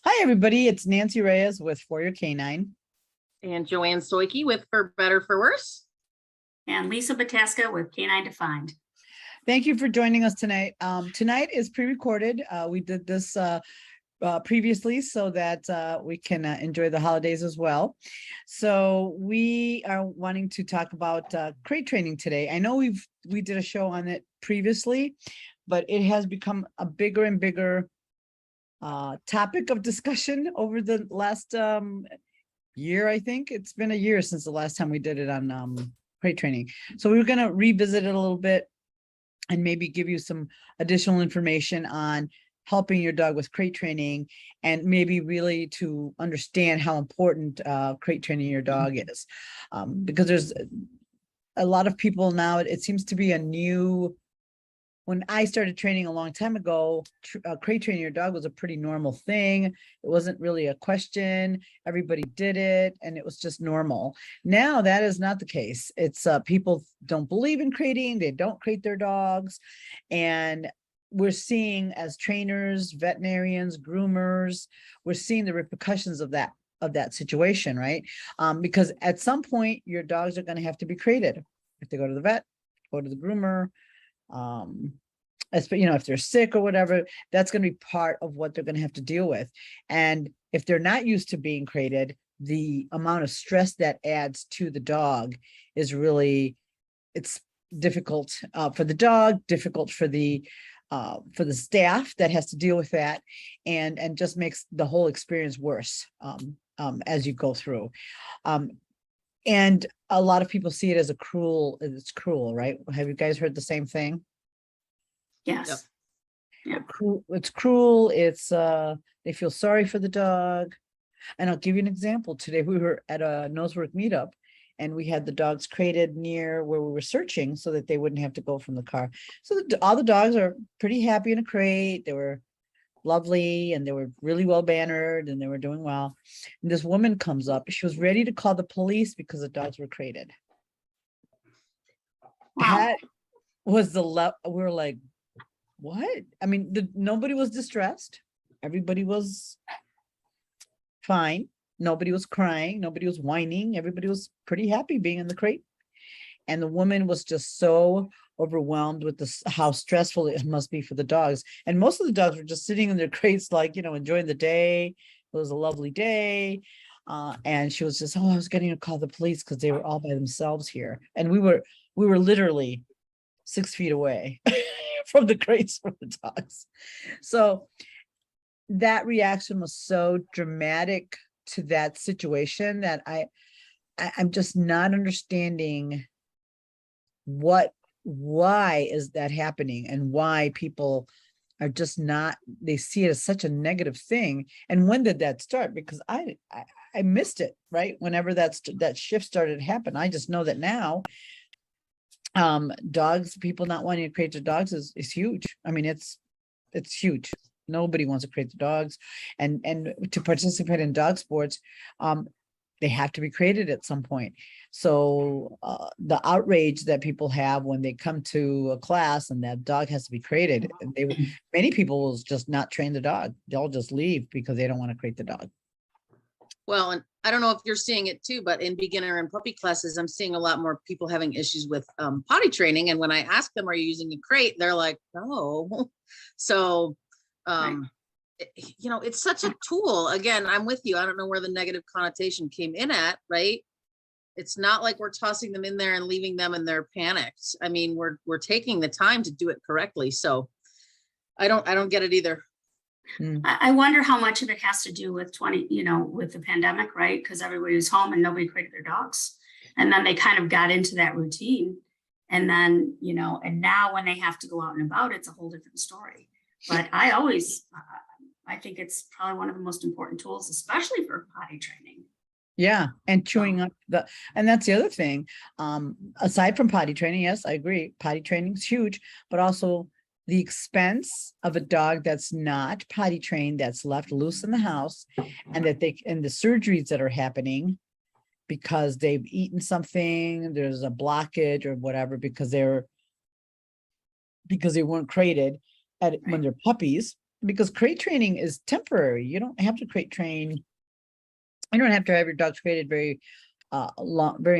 Hi, everybody. It's Nancy Reyes with For Your Canine. And Joanne Stoicky with For Better For Worse. And Lisa Bataska with Canine Defined. Thank you for joining us tonight. Tonight is pre-recorded. We did this previously so that we can enjoy the holidays as well. So we are wanting to talk about crate training today. I know we did a show on it previously, but it has become a bigger and bigger topic of discussion over the last year. I think it's been a year since the last time we did it on crate training. So we were going to revisit it a little bit and maybe give you some additional information on helping your dog with crate training, and maybe really to understand how important crate training your dog is. Because there's a lot of people now, it seems to be a new, when I started training a long time ago, crate training your dog was a pretty normal thing. It wasn't really a question. Everybody did it and it was just normal. Now that is not the case. It's people don't believe in crating. They don't crate their dogs. And we're seeing, as trainers, veterinarians, groomers, we're seeing the repercussions of that situation, right? Because at some point your dogs are going to have to be crated. If they go to the vet, go to the groomer, if they're sick or whatever, that's going to be part of what they're going to have to deal with. And if they're not used to being crated, the amount of stress that adds to the dog is really, it's difficult for the dog, difficult for the staff that has to deal with that, and just makes the whole experience worse as you go through. And a lot of people see it as it's cruel, right? Have you guys heard the same thing? Yes. Yep. It's cruel. It's they feel sorry for the dog. And I'll give you an example. Today we were at a nosework meetup and we had the dogs crated near where we were searching so that they wouldn't have to go from the car. So all the dogs are pretty happy in a crate. They were lovely and they were really well mannered and they were doing well. And this woman comes up. She was ready to call the police because the dogs were crated. Wow. That was we were like, what? I mean, nobody was distressed. Everybody was fine. Nobody was crying. Nobody was whining. Everybody was pretty happy being in the crate. And the woman was just so overwhelmed with how stressful it must be for the dogs. And most of the dogs were just sitting in their crates, like, enjoying the day. It was a lovely day. And she was just, I was getting to call the police because they were all by themselves here. And we were literally 6 feet away from the crates for the dogs. So that reaction was so dramatic to that situation that I'm just not understanding why is that happening and why people are just not, they see it as such a negative thing. And when did that start? Because I missed it, right? Whenever that shift started to happen. I just know that now dogs, people not wanting to crate their dogs is huge. I mean, it's huge. Nobody wants to crate the dogs, and to participate in dog sports, they have to be crated at some point. So the outrage that people have when they come to a class and that dog has to be crated, many people will just not train the dog. They'll just leave because they don't want to crate the dog. Well, and I don't know if you're seeing it too, but in beginner and puppy classes, I'm seeing a lot more people having issues with potty training. And when I ask them, are you using a crate? They're like, no. So, it's such a tool. Again, I'm with you. I don't know where the negative connotation came in at, right? It's not like we're tossing them in there and leaving them and they're panicked. I mean, we're taking the time to do it correctly. So I don't get it either. I wonder how much of it has to do with with the pandemic, right? Because everybody was home and nobody crated their dogs. And then they kind of got into that routine. And then, and now when they have to go out and about, it's a whole different story. But I think it's probably one of the most important tools, especially for potty training. Yeah. And chewing up and that's the other thing. Aside from potty training, yes, I agree. Potty training is huge, but also the expense of a dog that's not potty trained, that's left loose in the house, and the surgeries that are happening because they've eaten something, there's a blockage or whatever, because they weren't crated when they're puppies. because crate training is temporary. You don't have to crate train. You don't have to have your dogs crated very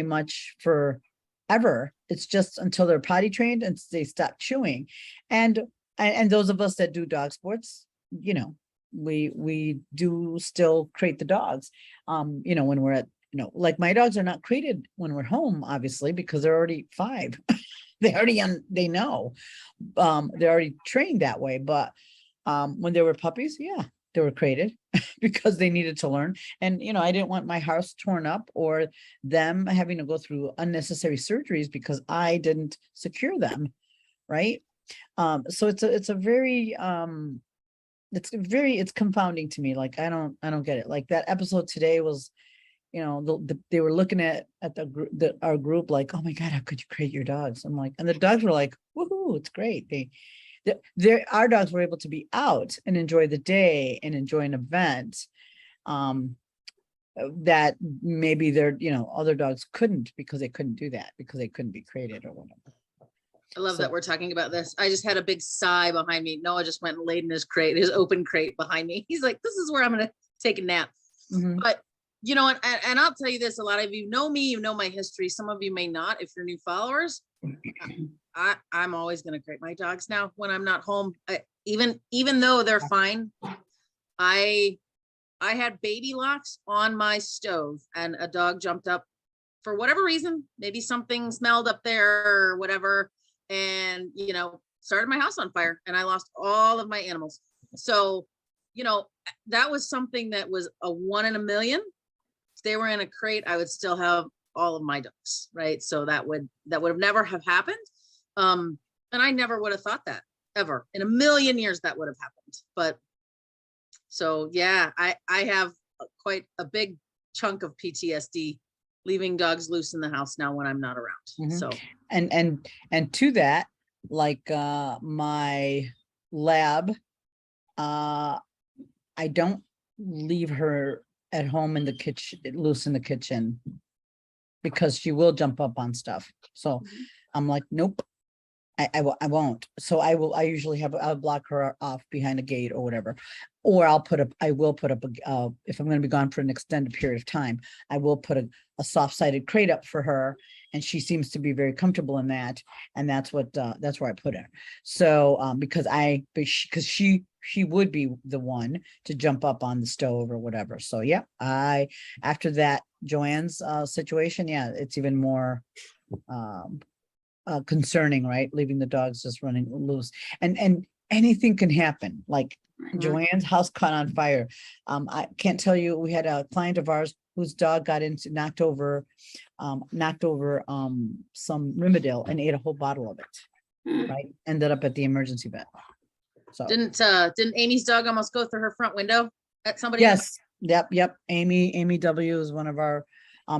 much forever. It's just until they're potty trained and they stop chewing. And those of us that do dog sports, you know, we do still crate the dogs. You know, when we're at, you know, like my dogs are not crated when we're home, obviously, because they're already 5. They know, they're already trained that way. But when they were puppies, yeah, they were crated because they needed to learn. And, you know, I didn't want my house torn up or them having to go through unnecessary surgeries because I didn't secure them. Right. So it's confounding to me. Like, I don't get it. Like that episode today was, you know, they were looking at our group like, oh my God, how could you crate your dogs? I'm like, and the dogs were like, woohoo, it's great. Our dogs were able to be out and enjoy the day and enjoy an event that maybe their, you know, other dogs couldn't, because they couldn't do that, because they couldn't be crated or whatever. I love that we're talking about this. I just had a big sigh behind me. Noah just went and laid in his crate, his open crate behind me. He's like, this is where I'm going to take a nap. Mhm. But you know, and I'll tell you this, a lot of you know me, you know my history. Some of you may not, if you're new followers. I'm always going to crate my dogs now when I'm not home. Even though they're fine, I had baby locks on my stove and a dog jumped up for whatever reason, maybe something smelled up there or whatever, and, you know, started my house on fire and I lost all of my animals. So, you know, that was something that was a 1 in a million. If they were in a crate, I would still have all of my dogs, right? So that would have never have happened. And I never would have thought that ever in a million years that would have happened. But so, yeah, I have quite a big chunk of PTSD leaving dogs loose in the house now when I'm not around. Mhm. So, and to that, like my lab, I don't leave her at home in the kitchen, loose in the kitchen, because she will jump up on stuff. So I'm like, nope, I won't. So I usually I'll block her off behind a gate or whatever, or I will put up if I'm going to be gone for an extended period of time, I will put a soft-sided crate up for her, and she seems to be very comfortable in that, and that's where I put her. So because she would be the one to jump up on the stove or whatever. So yeah, after that Joanne's situation, yeah, it's even more concerning, right? Leaving the dogs just running loose, and anything can happen. Like Joanne's house caught on fire. I can't tell you, we had a client of ours whose dog knocked over some Rimadyl and ate a whole bottle of it, right? Ended up at the emergency vet. So didn't Amy's dog almost go through her front window at somebody? yes, yep. Amy W is one of our,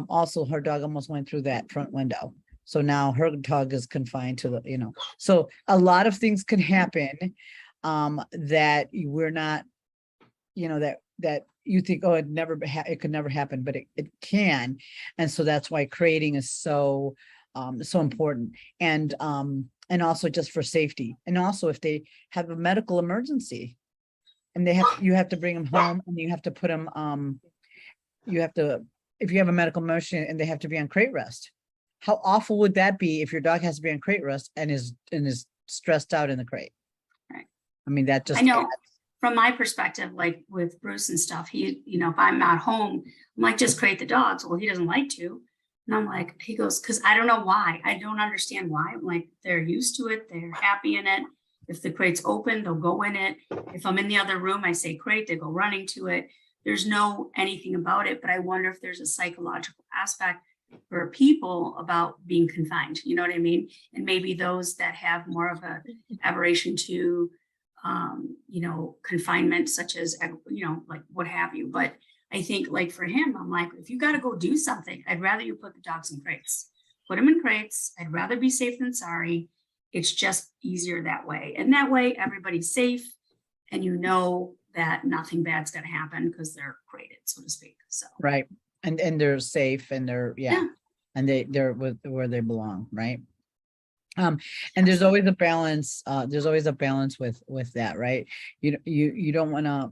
also her dog almost went through that front window. So now her dog is confined to the, you know, so a lot of things can happen that we're not, you know, that you think, oh, it could never happen, but it can. And so that's why crating is so important. And also just for safety. And also if they have a medical emergency and you have to bring them home, and you have to put them, if you have a medical emergency and they have to be on crate rest, how awful would that be if your dog has to be on crate rest and is stressed out in the crate? Right. I mean, that just, I know from my perspective, like with Bruce and stuff, he, you know, if I'm not home, I'm like, just crate the dogs. Well, he doesn't like to. And I'm like, he goes, because I don't know why. I don't understand why. I'm like, they're used to it. They're happy in it. If the crate's open, they'll go in it. If I'm in the other room, I say crate, they go running to it. There's no anything about it, but I wonder if there's a psychological aspect for people about being confined, you know what I mean? And maybe those that have more of a aberration to, you know, confinement, such as, you know, like what have you. But I think like for him, I'm like, if you got to go do something, I'd rather you put the dogs in crates, put them in crates. I'd rather be safe than sorry. It's just easier that way. And that way everybody's safe, and you know that nothing bad's going to happen because they're crated, so to speak. So, right. And they're safe, and they're, yeah. And they're where they belong, right? And there's always a balance, with that, right? You don't want to,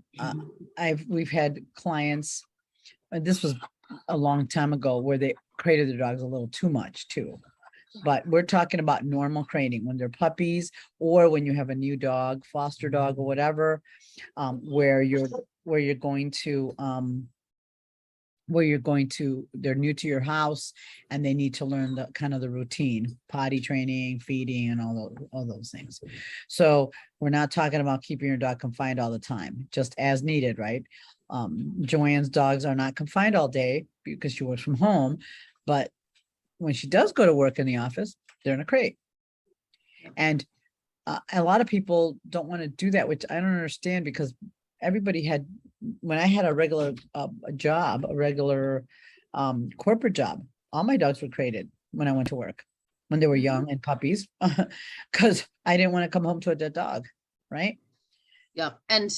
we've had clients, and this was a long time ago, where they crated their dogs a little too much too. But we're talking about normal crating when they're puppies, or when you have a new dog, foster dog or whatever, where you're going to, they're new to your house and they need to learn the kind of the routine, potty training, feeding, and all those things. So we're not talking about keeping your dog confined all the time, just as needed, right? Joanne's dogs are not confined all day because she works from home, but when she does go to work in the office, they're in a crate. And a lot of people don't want to do that, which I don't understand, because everybody had, when I had a regular job, a regular corporate job, all my dogs were crated when I went to work, when they were young and puppies, because I didn't want to come home to a dead dog, right? Yeah. And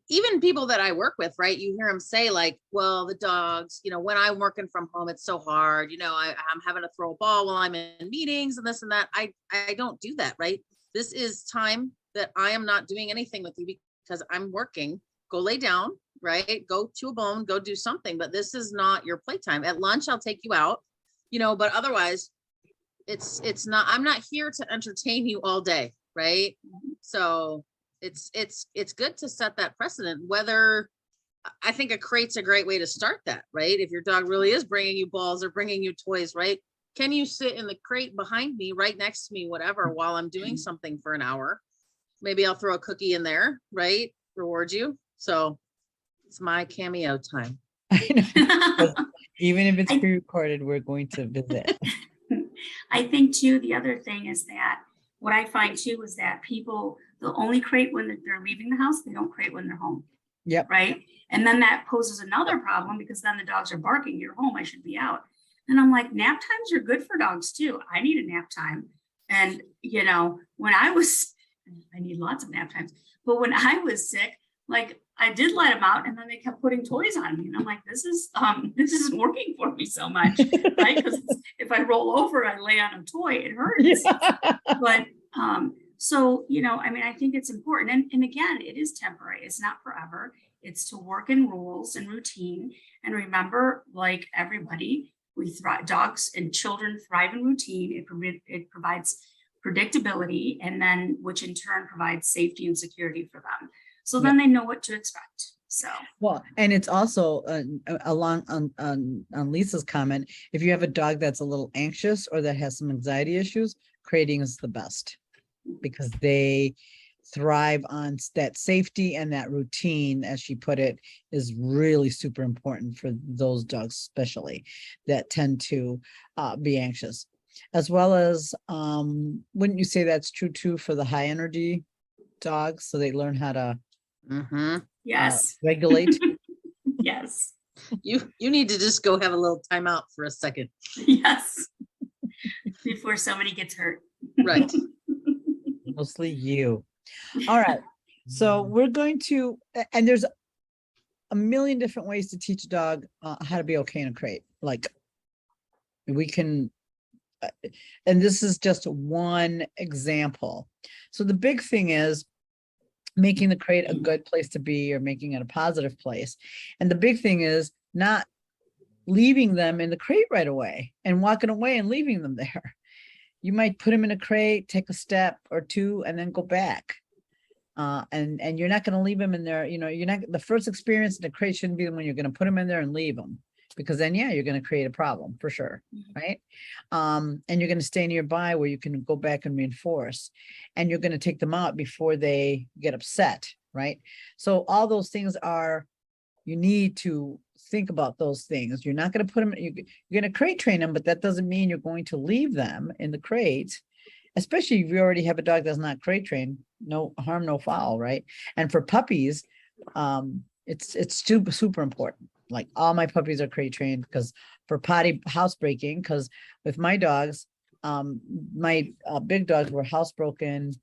even people that I work with, right, you hear them say like, well, the dogs, when I'm working from home, it's so hard, I'm having to throw a ball while I'm in meetings and this and that. I don't do that, right? This is time that I am not doing anything with you because I'm working. Go lay down, right? Go chew a bone, go do something, but this is not your playtime. At lunch, I'll take you out, but otherwise it's not, I'm not here to entertain you all day, right? So it's good to set that precedent. Whether, I think a crate's a great way to start that, right? If your dog really is bringing you balls or bringing you toys, right? Can you sit in the crate behind me, right next to me, whatever, while I'm doing something for an hour? Maybe I'll throw a cookie in there, right? Reward you. So it's my cameo time. I know. Even if it's pre-recorded, we're going to visit. I think too, the other thing is that what I find too is that people, they'll only crate when they're leaving the house. They don't crate when they're home. Yep. Right. And then that poses another problem, because then the dogs are barking, you're home, I should be out. And I'm like, nap times are good for dogs too. I need a nap time. And, when I need lots of nap times, but when I was sick, like I did let them out, and then they kept putting toys on me. And I'm like, this isn't working for me so much, right? Because if I roll over, I lay on a toy, it hurts. Yeah. But so, I think it's important. And again, it is temporary. It's not forever. It's to work in rules and routine. And remember, like everybody, we thrive, dogs and children thrive in routine. It provides predictability, and then which in turn provides safety and security for them. So then they know what to expect. So well, and it's also along on Lisa's comment, if you have a dog that's a little anxious or that has some anxiety issues, crating is the best, because they thrive on that safety, and that routine, as she put it, is really super important for those dogs, especially that tend to be anxious, as well as wouldn't you say that's true too for the high energy dogs? So they learn how to yes, regulate. Yes, you need to just go have a little time out for a second. Yes, before somebody gets hurt. Right. Mostly you. All right. So we're going to, and there's a million different ways to teach a dog how to be okay in a crate. Like we can, and this is just one example. So the big thing is making the crate a good place to be, or making it a positive place. And the big thing is not leaving them in the crate right away and walking away and leaving them there. You might put them in a crate, take a step or two, and then go back. And you're not going to leave them in there. You're not, the first experience in the crate shouldn't be when you're going to put them in there and leave them, because then, yeah, you're going to create a problem for sure. Right. And you're going to stay nearby where you can go back and reinforce, and you're going to take them out before they get upset. Right. So all those things you need to think about those things. You're not going to put them, you're going to crate train them, but that doesn't mean you're going to leave them in the crate, especially if you already have a dog that's not crate trained. No harm, no foul, right? And for puppies, it's super important. Like all my puppies are crate trained, because for potty housebreaking, because with my dogs, my big dogs were housebroken.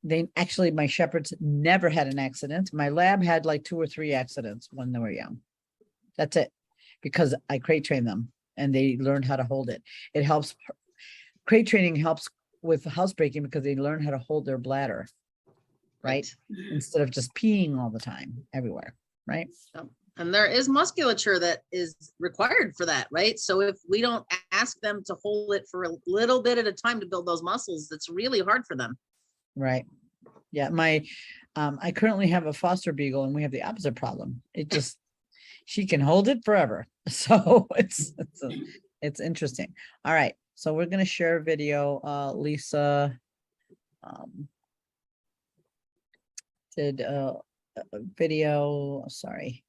My shepherds never had an accident. My lab had like 2 or 3 accidents when they were young. That's it, because I crate train them and they learned how to hold it. It helps. Crate training helps with housebreaking because they learn how to hold their bladder, right? Mhm. Instead of just peeing all the time everywhere, right? And there is musculature that is required for that, right? So if we don't ask them to hold it for a little bit at a time to build those muscles, it's really hard for them. Right. Yeah. I currently have a foster beagle and we have the opposite problem. She can hold it forever. So it's interesting. All right. So we're going to share a video. Lisa did a video. Sorry.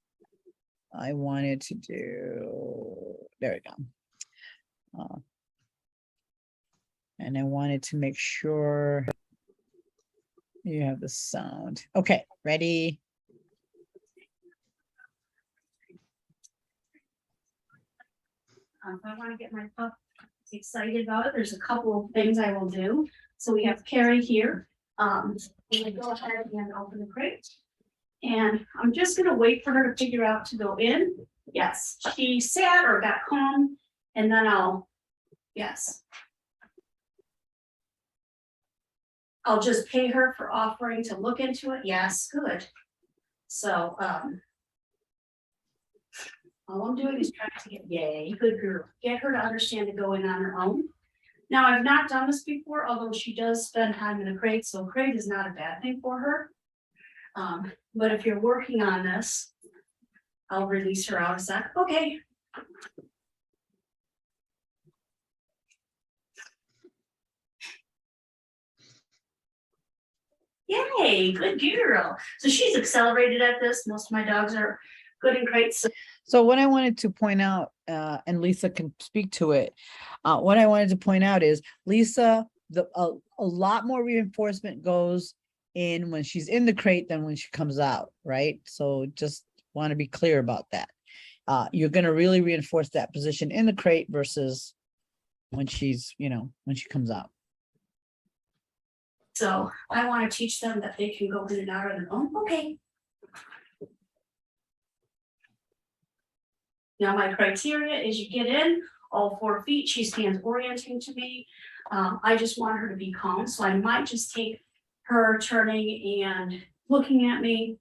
I wanted to do, there we go. And I wanted to make sure you have the sound. Okay, ready? If I want to get my pup excited about it, there's a couple of things I will do. So we have Carrie here. I'm gonna go ahead and open the crate. And I'm just gonna wait for her to figure out to go in. Yes, she sat or got calm, and then yes. I'll just pay her for offering to look into it. Yes, good. So, all I'm doing is trying to yay, good girl, get her to understand to go in on her own. Now, I've not done this before, although she does spend time in a crate, so crate is not a bad thing for her. But if you're working on this, I'll release her out a sec. Okay. Yay, good girl. So she's accelerated at this. Most of my dogs are good in crates. So what I wanted to point out, and Lisa can speak to it. What I wanted to point out is Lisa, a lot more reinforcement goes in when she's in the crate than when she comes out, right? So just want to be clear about that. You're going to really reinforce that position in the crate versus when she's, when she comes out. So I want to teach them that they can go in and out on their own. Okay. Now my criteria is you get in all 4 feet. She stands orienting to me. I just want her to be calm. So I might just take her turning and looking at me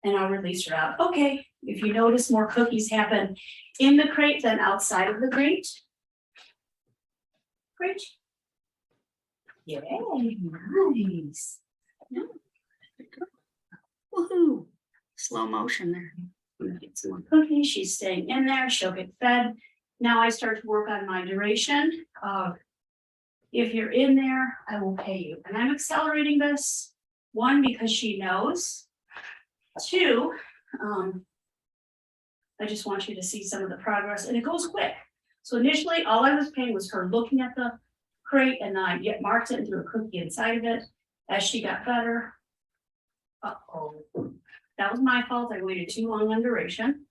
and I'll release her out. Okay. If you notice more cookies happen in the crate than outside of the crate. Great. Yay, nice. Woohoo. Slow motion there. I'm gonna get some more cookies. She's staying in there. She'll get fed. Now I start to work on my duration. If you're in there, I will pay you. And I'm accelerating this. 1, because she knows. 2, I just want you to see some of the progress and it goes quick. So initially all I was paying was her looking at the crate and I marked it and threw a cookie inside of it. As she got better. Uh-oh. That was my fault. I waited too long on duration.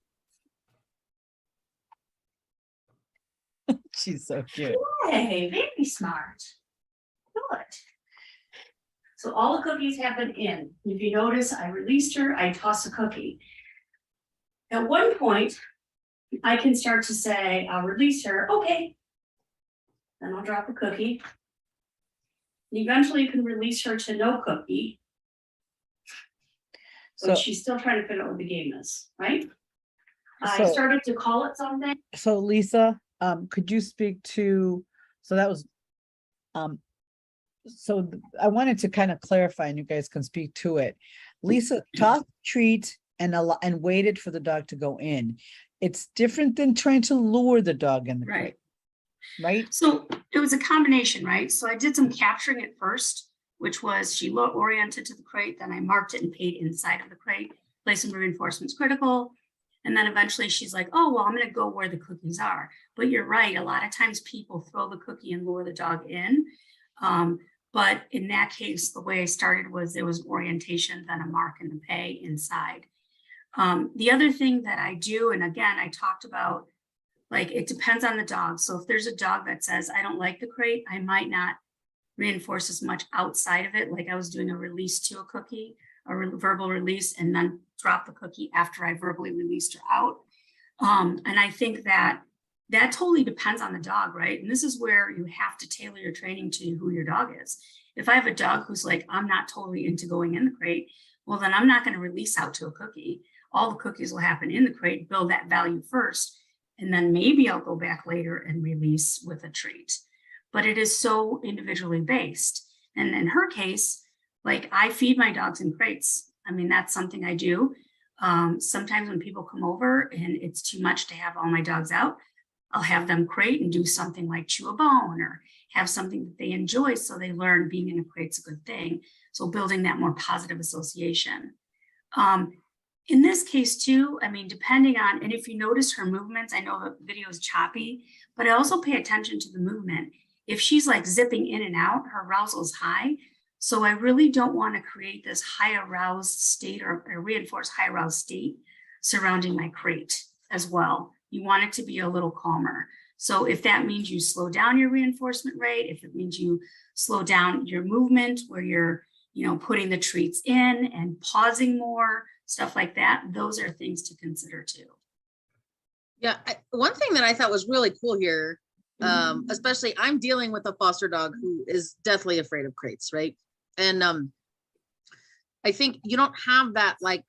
She's so cute. Hey, very smart. Good. So all the cookies have been in. If you notice, I released her, I tossed a cookie. At one point, I can start to say, I'll release her, okay. Then I'll drop a cookie. And eventually you can release her to no cookie. But she's still trying to figure out what the game is, right? I started to call it something. So Lisa, could you speak to, so that was, so I wanted to kind of clarify and you guys can speak to it. Lisa tossed treat and waited for the dog to go in. It's different than trying to lure the dog in the crate, right? So it was a combination, right? So I did some capturing at first, which was she oriented to the crate, then I marked it and paid inside of the crate, placing reinforcements critical. And then eventually she's like, oh, well, I'm going to go where the cookies are. But you're right. A lot of times people throw the cookie and lure the dog in. But in that case, the way I started was there was orientation, then a mark and the pay inside. The other thing that I do, and again, I talked about, like, it depends on the dog. So if there's a dog that says, I don't like the crate, I might not reinforce as much outside of it. Like I was doing a release to a cookie, a verbal release, and then drop the cookie after I verbally released her out. And I think that that totally depends on the dog, right? And this is where you have to tailor your training to who your dog is. If I have a dog who's like, I'm not totally into going in the crate, well, then I'm not going to release out to a cookie. All the cookies will happen in the crate, build that value first, and then maybe I'll go back later and release with a treat. But it is so individually based. And in her case, like I feed my dogs in crates. I mean, that's something I do. Sometimes when people come over and it's too much to have all my dogs out, I'll have them crate and do something like chew a bone or have something that they enjoy so they learn being in a crate's a good thing. So building that more positive association. In this case too, I mean, depending on, and if you notice her movements, I know the video is choppy, but I also pay attention to the movement. If she's like zipping in and out, her arousal is high. So I really don't want to create this high aroused state or reinforce high aroused state surrounding my crate as well. You want it to be a little calmer. So if that means you slow down your reinforcement rate, if it means you slow down your movement where you're, putting the treats in and pausing more, stuff like that, those are things to consider too. Yeah. One thing that I thought was really cool here, especially I'm dealing with a foster dog who is deathly afraid of crates, right? And I think you don't have that like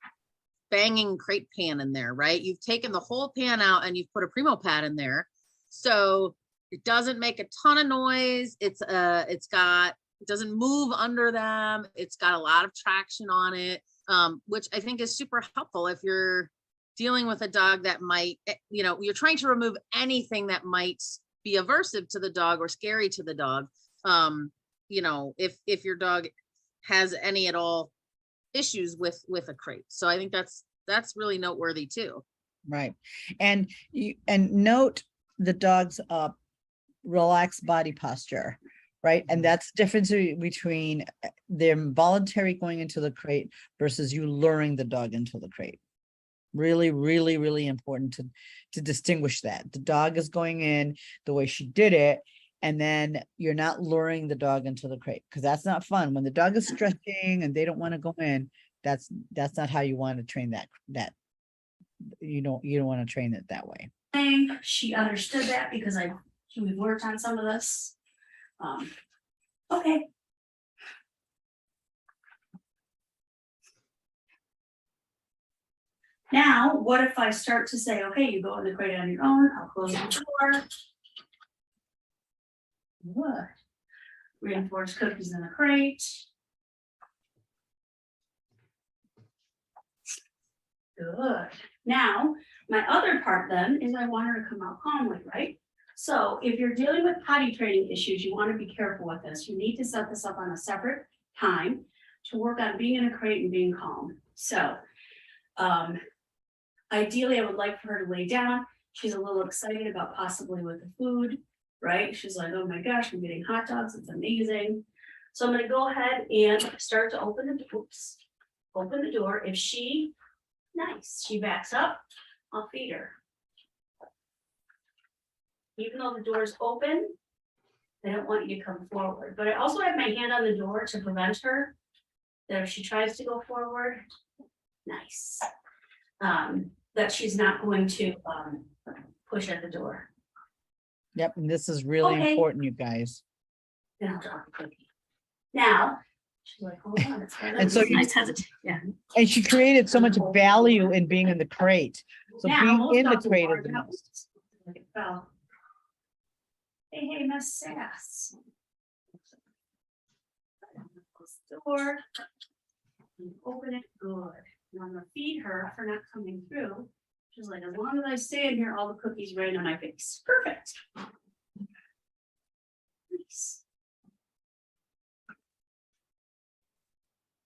banging crate pan in there, right? You've taken the whole pan out and you've put a primo pad in there. So it doesn't make a ton of noise. It doesn't move under them. It's got a lot of traction on it, which I think is super helpful if you're dealing with a dog that might, you're trying to remove anything that might be aversive to the dog or scary to the dog. If your dog has any at all issues with a crate. So I think that's really noteworthy too. Right. And note the dog's relaxed body posture, right? And that's the difference between their voluntary going into the crate versus you luring the dog into the crate. Really, really, really important to distinguish that. The dog is going in the way she did it, and then you're not luring the dog into the crate, because that's not fun. When the dog is stretching and they don't want to go in, that's not how you want to train that. You don't want to train it that way. She understood that because we worked on some of this. Okay. Now, what if I start to say, okay, you go in the crate on your own, I'll close the door. What? Reinforce cookies in the crate. Good. Now, my other part then is I want her to come out calmly, right? So if you're dealing with potty training issues, you want to be careful with this. You need to set this up on a separate time to work on being in a crate and being calm. So ideally, I would like for her to lay down. She's a little excited about possibly with the food, right? She's like, oh my gosh, I'm getting hot dogs. It's amazing. So I'm going to go ahead and start to open the door. If she backs up, I'll feed her. Even though the door's open, I don't want you to come forward. But I also have my hand on the door to prevent her that if she tries to go forward, that she's not going to push at the door. Yep, and this is really important, you guys. Then I'll drop the cookie. Now, she's like, hold on, it's kind of And so nice hesitate. Yeah. And she created so much value in being in the crate. So Now, being in the most crate dogs is the are most. like it fell. Hey, Miss Sass. Close the door. And open it good. And I'm gonna feed her for not coming through. She's like, as long as I stay in here, all the cookies rain on my face. Perfect. Nice.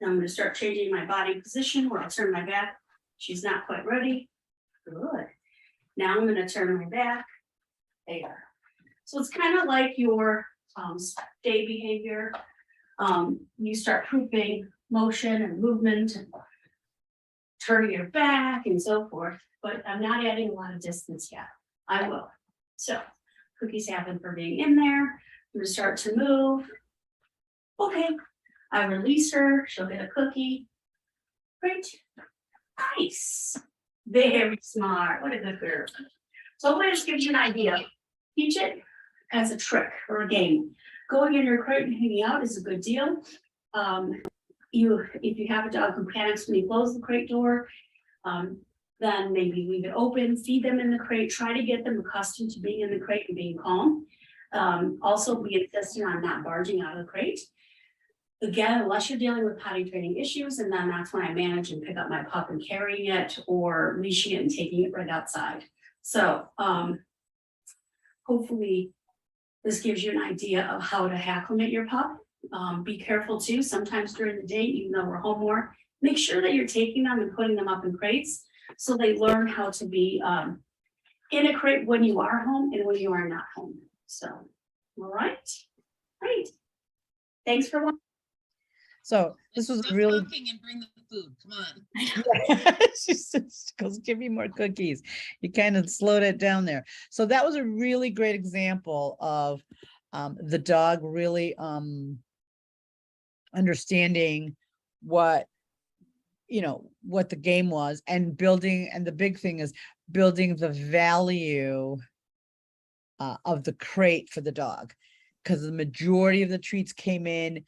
Now I'm gonna start changing my body position where I'll turn my back. She's not quite ready. Good. Now I'm gonna turn my back. There. So it's kind of like your stay behavior. You start proving motion and movement and turning your back and so forth, but I'm not adding a lot of distance yet. I will. So cookies happen for being in there. I'm gonna start to move. Okay, I release her, she'll get a cookie. Great, nice, very smart, what a good girl. So hopefully this gives you an idea. Teach it as a trick or a game. Going in your crate and hanging out is a good deal. If you have a dog who panics when you close the crate door, then maybe leave it open, feed them in the crate, try to get them accustomed to being in the crate and being calm. Also be insistent on not barging out of the crate. Again, unless you're dealing with potty training issues, and then that's when I manage and pick up my pup and carrying it or leashing it and taking it right outside. So hopefully this gives you an idea of how to acclimate your pup. Be careful too, sometimes during the day, even though we're home more, make sure that you're taking them and putting them up in crates so they learn how to be in a crate when you are home and when you are not home. So, all right, great. Thanks for watching. So this was Stop really, talking and bring the food. Come on. she goes, give me more cookies. You kind of slowed it down there. So that was a really great example of the dog really understanding what, what the game was and building. And the big thing is building the value of the crate for the dog, because the majority of the treats came in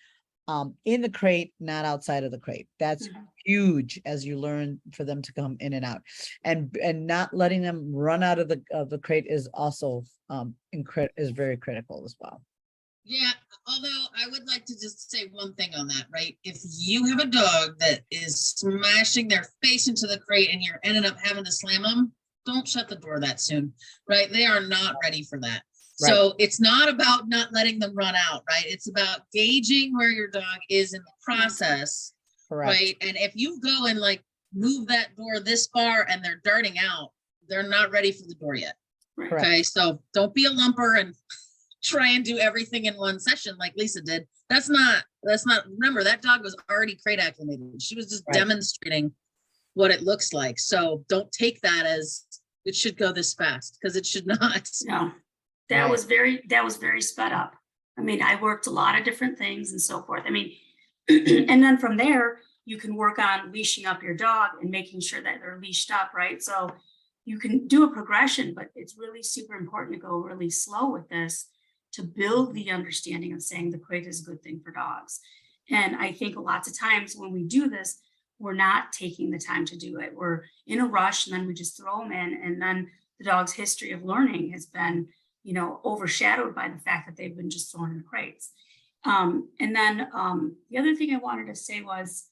the crate, not outside of the crate. That's huge as you learn for them to come in and out, and not letting them run out of the crate is also is very critical as well. Yeah, although I would like to just say one thing on that, right? If you have a dog that is smashing their face into the crate and you're ended up having to slam them, don't shut the door that soon, right? They are not ready for that. Right. So it's not about not letting them run out, right? It's about gauging where your dog is in the process, Correct. right? And if you go and like move that door this far and they're darting out, they're not ready for the door yet. Correct. Okay, so don't be a lumper and try and do everything in one session like Lisa did. That's not, remember that dog was already crate acclimated. She was just demonstrating what it looks like. So don't take that as it should go this fast, because it should not. No, that was very sped up. I mean, I worked a lot of different things and so forth. I mean, and then from there, you can work on leashing up your dog and making sure that they're leashed up, right? So you can do a progression, but it's really super important to go really slow with this to build the understanding of saying the crate is a good thing for dogs. And I think lots of times when we do this, we're not taking the time to do it. We're in a rush and then we just throw them in, and then the dog's history of learning has been, overshadowed by the fact that they've been just thrown in crates. And then the other thing I wanted to say was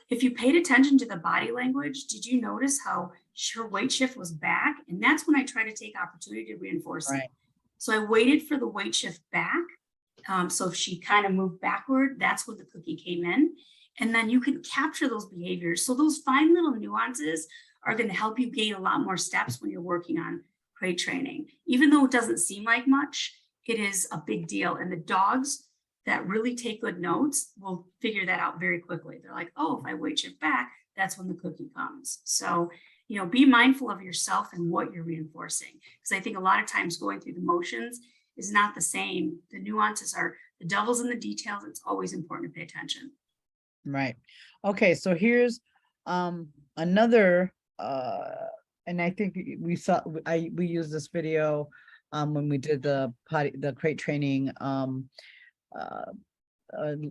if you paid attention to the body language, did you notice how her weight shift was back? And that's when I try to take opportunity to reinforce it. So I waited for the weight shift back. So if she kind of moved backward, that's when the cookie came in. And then you can capture those behaviors. So those fine little nuances are going to help you gain a lot more steps when you're working on crate training. Even though it doesn't seem like much, it is a big deal. And the dogs that really take good notes will figure that out very quickly. They're like, oh, if I weight shift back, that's when the cookie comes. So, be mindful of yourself and what you're reinforcing. Because I think a lot of times going through the motions is not the same. The nuances are the devil's in the details. It's always important to pay attention. Right. Okay. So here's another, and I think we used this video when we did the crate training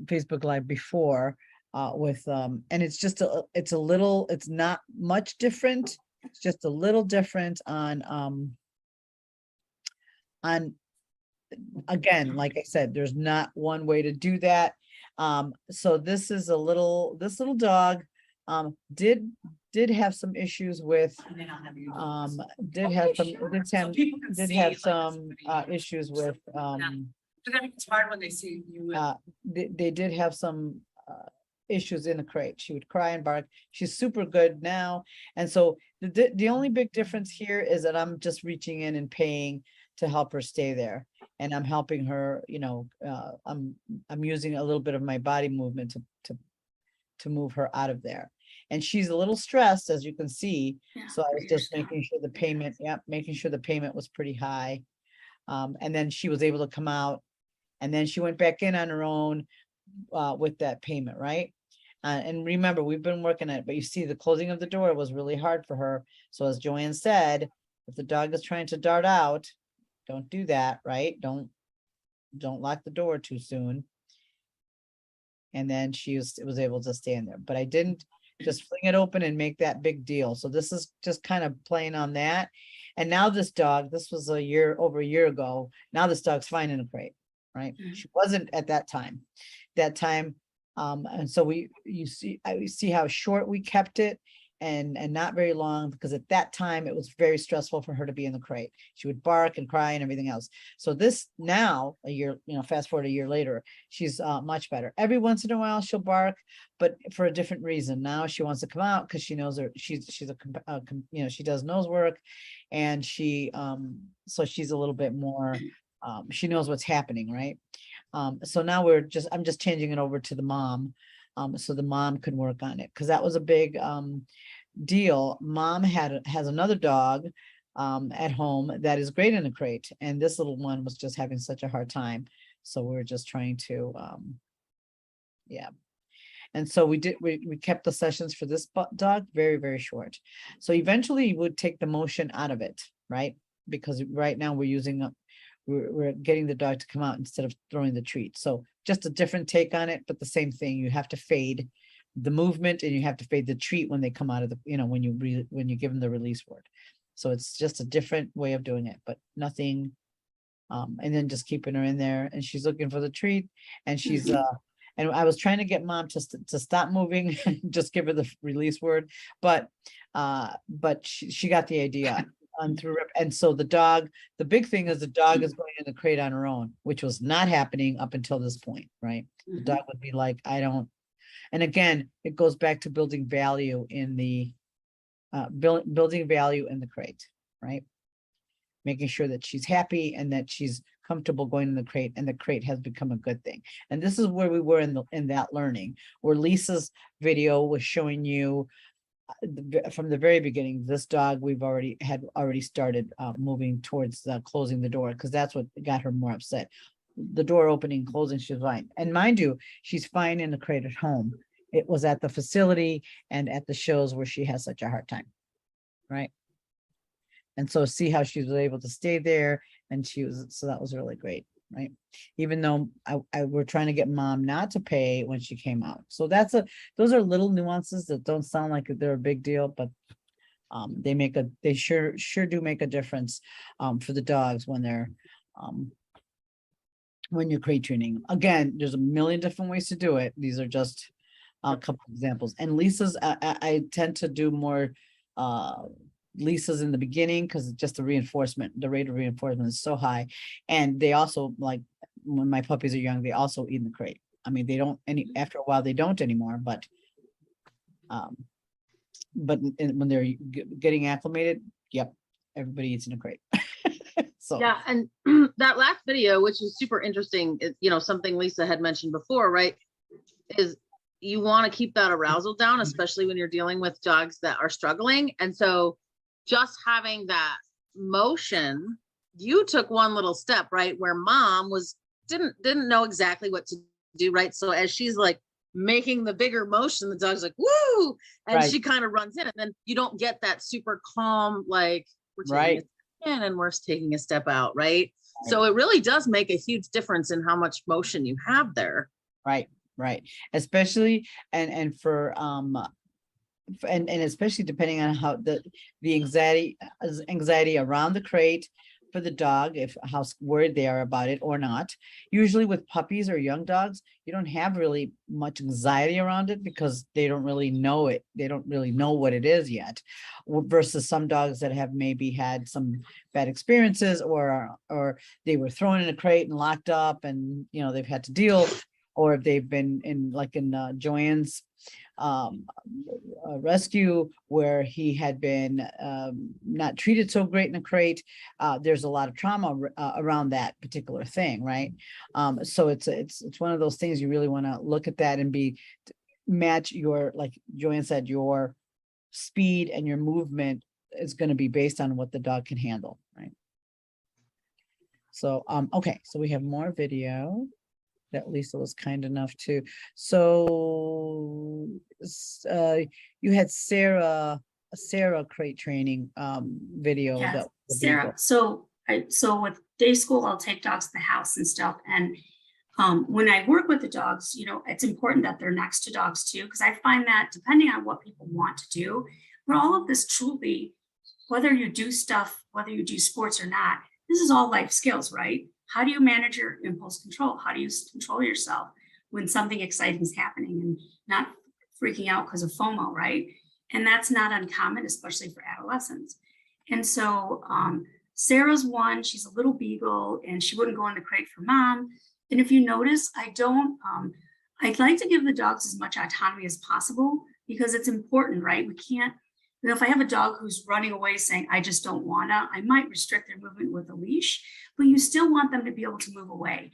Facebook Live before with and it's not much different. It's just a little different on again, like I said, there's not one way to do that. So this little dog did have some issues with issues with it's hard when they see you. they did have some issues in the crate. She would cry and bark. She's super good now. And so the only big difference here is that I'm just reaching in and paying to help her stay there. And I'm helping her, I'm using a little bit of my body movement to move her out of there. And she's a little stressed, as you can see. Yeah, so I was just making sure the payment was pretty high. And then she was able to come out, and then she went back in on her own with that payment, right? And remember, we've been working at it, but you see the closing of the door was really hard for her. So as Joanne said, if the dog is trying to dart out, don't do that, right? Don't lock the door too soon. And then was able to stand there, but I didn't just fling it open and make that big deal. So this is just kind of playing on that. And now this was over a year ago. Now this dog's fine in a crate, right? She wasn't at that time. And so you see how short we kept it and not very long, because at that time it was very stressful for her to be in the crate. She would bark and cry and everything else. So this now, a year, fast forward a year later, she's much better. Every once in a while she'll bark, but for a different reason. Now she wants to come out because she knows she does nose work, and so she's a little bit more, she knows what's happening, right? So now I'm just changing it over to the mom, so the mom can work on it, because that was a big deal. Mom has another dog at home that is great in a crate, and this little one was just having such a hard time. So we're just trying to and so we kept the sessions for this dog very, very short. So eventually you would take the motion out of it, right? Because right now we're getting the dog to come out instead of throwing the treat. So just a different take on it, but the same thing. You have to fade the movement and you have to fade the treat when they come out of the, when you give them the release word. So it's just a different way of doing it, but nothing. And then just keeping her in there, and she's looking for the treat, and she's and I was trying to get mom to stop moving and just give her the release word, but she got the idea. And so the big thing is the dog is going in the crate on her own, which was not happening up until this point, right? The dog would be like, and again, it goes back to building value in the building value in the crate, right? Making sure that she's happy and that she's comfortable going in the crate, and the crate has become a good thing. And this is where we were in that learning, where Lisa's video was showing you from the very beginning, this dog we've already started moving towards closing the door, because that's what got her more upset. The door opening, closing, she's fine. And mind you, she's fine in the crate at home. It was at the facility and at the shows where she has such a hard time, right? And so see how she was able to stay there, and so that was really great, right? Even though we're trying to get mom not to pay when she came out. So those are little nuances that don't sound like they're a big deal, but they sure do make a difference for the dogs when you're crate training. Again, there's a million different ways to do it. These are just a couple of examples. And Lisa's, I tend to do more Lisa's in the beginning, because just the rate of reinforcement is so high. And they also, like when my puppies are young, they also eat in the crate. I mean, they don't after a while they don't anymore, but when they're getting acclimated, yep, everybody eats in a crate. So yeah, and that last video, which is super interesting, is something Lisa had mentioned before, right? Is you want to keep that arousal down, especially when you're dealing with dogs that are struggling. And so just having that motion, you took one little step, right? Where mom didn't know exactly what to do, right? So as she's like making the bigger motion, the dog's like, woo, and right. She kind of runs in, and then you don't get that super calm, like we're taking right. a step in and we're taking a step out, right? So it really does make a huge difference in how much motion you have there. Right. Especially and for and especially depending on how the anxiety around the crate for the dog, how worried they are about it or not. Usually with puppies or young dogs, you don't have really much anxiety around it because they don't really know it. They don't really know what it is yet, versus some dogs that have maybe had some bad experiences, or they were thrown in a crate and locked up, and they've had to deal, or if they've been in Joanne's rescue, where he had been not treated so great in a crate. There's a lot of trauma around that particular thing, right? So it's one of those things you really want to look at that and match your, like Joanne said, your speed and your movement is going to be based on what the dog can handle, right? So okay, so we have more video that Lisa was kind enough to. So you had Sarah crate training video Yes, that Sarah. So with day school, I'll take dogs to the house and stuff. And when I work with the dogs, it's important that they're next to dogs too, because I find that depending on what people want to do, but all of this truly, whether you do stuff, whether you do sports or not, this is all life skills, right? How do you manage your impulse control? How do you control yourself when something exciting is happening and not freaking out because of FOMO, right? And that's not uncommon, especially for adolescents. And so Sarah's one, she's a little beagle and she wouldn't go in the crate for mom. And if you notice, I'd like to give the dogs as much autonomy as possible because it's important, right? We can't, if I have a dog who's running away saying, I just don't wanna, I might restrict their movement with a leash, but you still want them to be able to move away.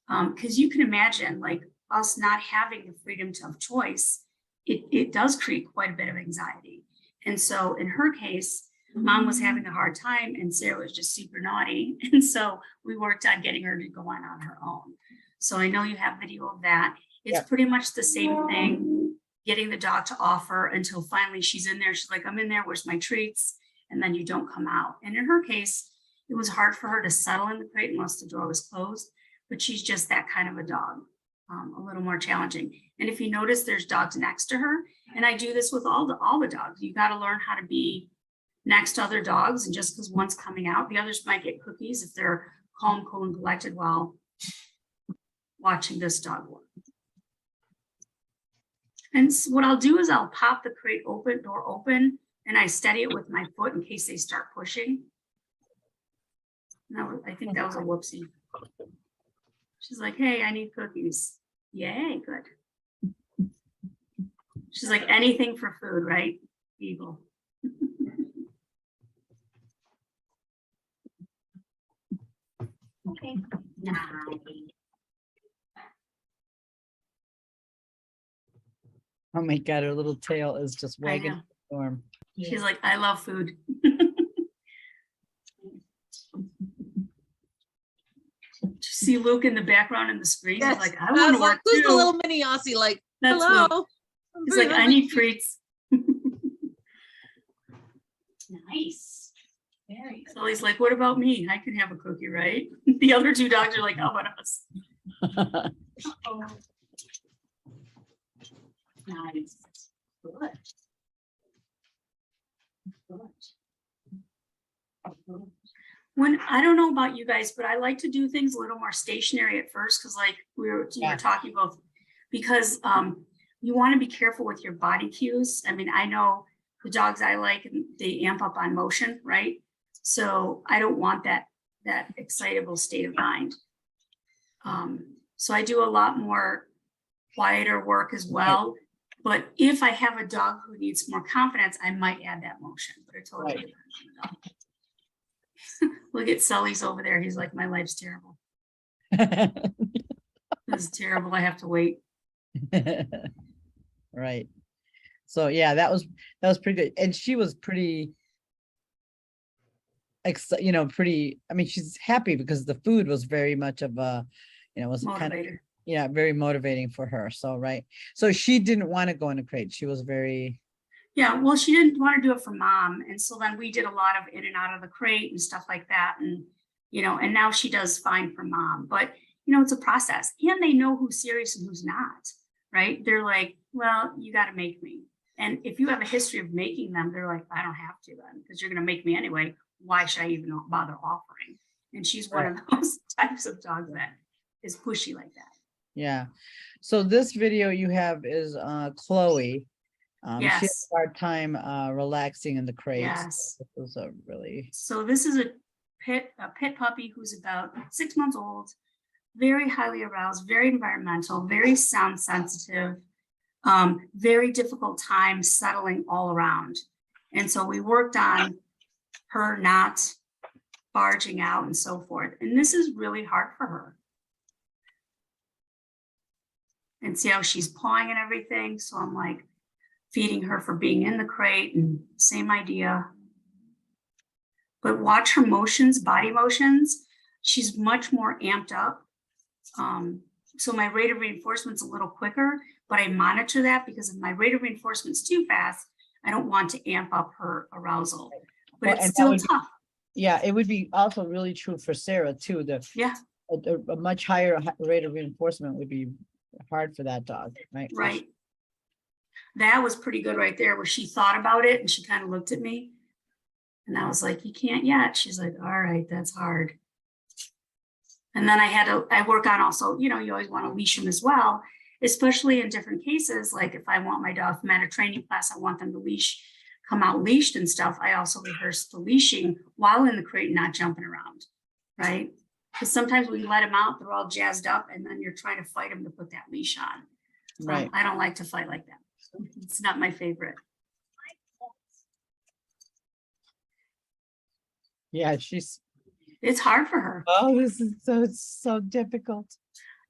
Because you can imagine like us not having the freedom of choice, it does create quite a bit of anxiety. And so in her case, mom was having a hard time and Sarah was just super naughty. And so we worked on getting her to go on her own. So I know you have video of that. It's pretty much the same thing, getting the dog to offer until finally she's in there. She's like, I'm in there, where's my treats? And then you don't come out. And in her case, it was hard for her to settle in the crate unless the door was closed, but she's just that kind of a dog, a little more challenging. And if you notice, there's dogs next to her. And I do this with all the dogs. You got to learn how to be next to other dogs. And just because one's coming out, the others might get cookies if they're calm, cool, and collected while watching this dog work. And so what I'll do is I'll pop the crate door open, and I steady it with my foot in case they start pushing. No, I think that was a whoopsie. She's like, hey, I need cookies. Yay, good. She's like, anything for food, right? Evil. Okay. Nice. Oh my God, her little tail is just wagging in the storm. She's like, I love food. See Luke in the background in the screen. Yes. He's like, I want to work who's too. the little mini Aussie? Like, That's hello. Luke. I'm He's very like, I hungry." need treats. Nice. Very good. So he's like, what about me? I can have a cookie, right? The other two dogs are like, how about us? Uh-oh. Nice. Good. Good. When I don't know about you guys, but I like to do things a little more stationary at first, because like you were talking about, because you want to be careful with your body cues. I mean, I know the dogs I like, and they amp up on motion, right? So I don't want that excitable state of mind. So I do a lot more quieter work as well. But if I have a dog who needs more confidence, I might add that motion, but it totally depends on the dog. Look at Sully's over there. He's like, my life's terrible. This is terrible. I have to wait. Right. So yeah, that was pretty good. And she was pretty, pretty, I mean, she's happy because the food was very much of a, was kind of, very motivating for her. So, right. So she didn't want to go in a crate. She was very. Yeah, well, she didn't want to do it for mom. And so then we did a lot of in and out of the crate and stuff like that. And, and now she does fine for mom, but it's a process, and they know who's serious and who's not, right? They're like, well, you got to make me. And if you have a history of making them, they're like, I don't have to then, because you're going to make me anyway. Why should I even bother offering? And she's one of those types of dogs that is pushy like that. Yeah. So this video you have is Chloe. She has Yes. a hard time relaxing in the crate. Yes. This was a really. So this is a pit puppy who's about 6 months old, very highly aroused, very environmental, very sound sensitive, very difficult time settling all around. And so we worked on her not barging out and so forth. And this is really hard for her. And see how she's pawing and everything. So I'm like feeding her for being in the crate, and same idea. But watch her motions, body motions. She's much more amped up. So my rate of reinforcement's a little quicker, but I monitor that because if my rate of reinforcement's too fast, I don't want to amp up her arousal, but Well, it's and that still would be- tough. Yeah, it would be also really true for Sarah too. Yeah, A much higher rate of reinforcement would be hard for that dog, right? right. That was pretty good right there where she thought about it and she kind of looked at me. And I was like, you can't yet. She's like, all right, that's hard. And then I work on also, you always want to leash them as well, especially in different cases. Like if I want my dog, if I'm at a training class, I want them to come out leashed and stuff. I also rehearse the leashing while in the crate, not jumping around, right? Because sometimes when you let them out, they're all jazzed up and then you're trying to fight them to put that leash on. Right. I don't like to fight like that. It's not my favorite. Yeah, It's hard for her. oh, it's so difficult.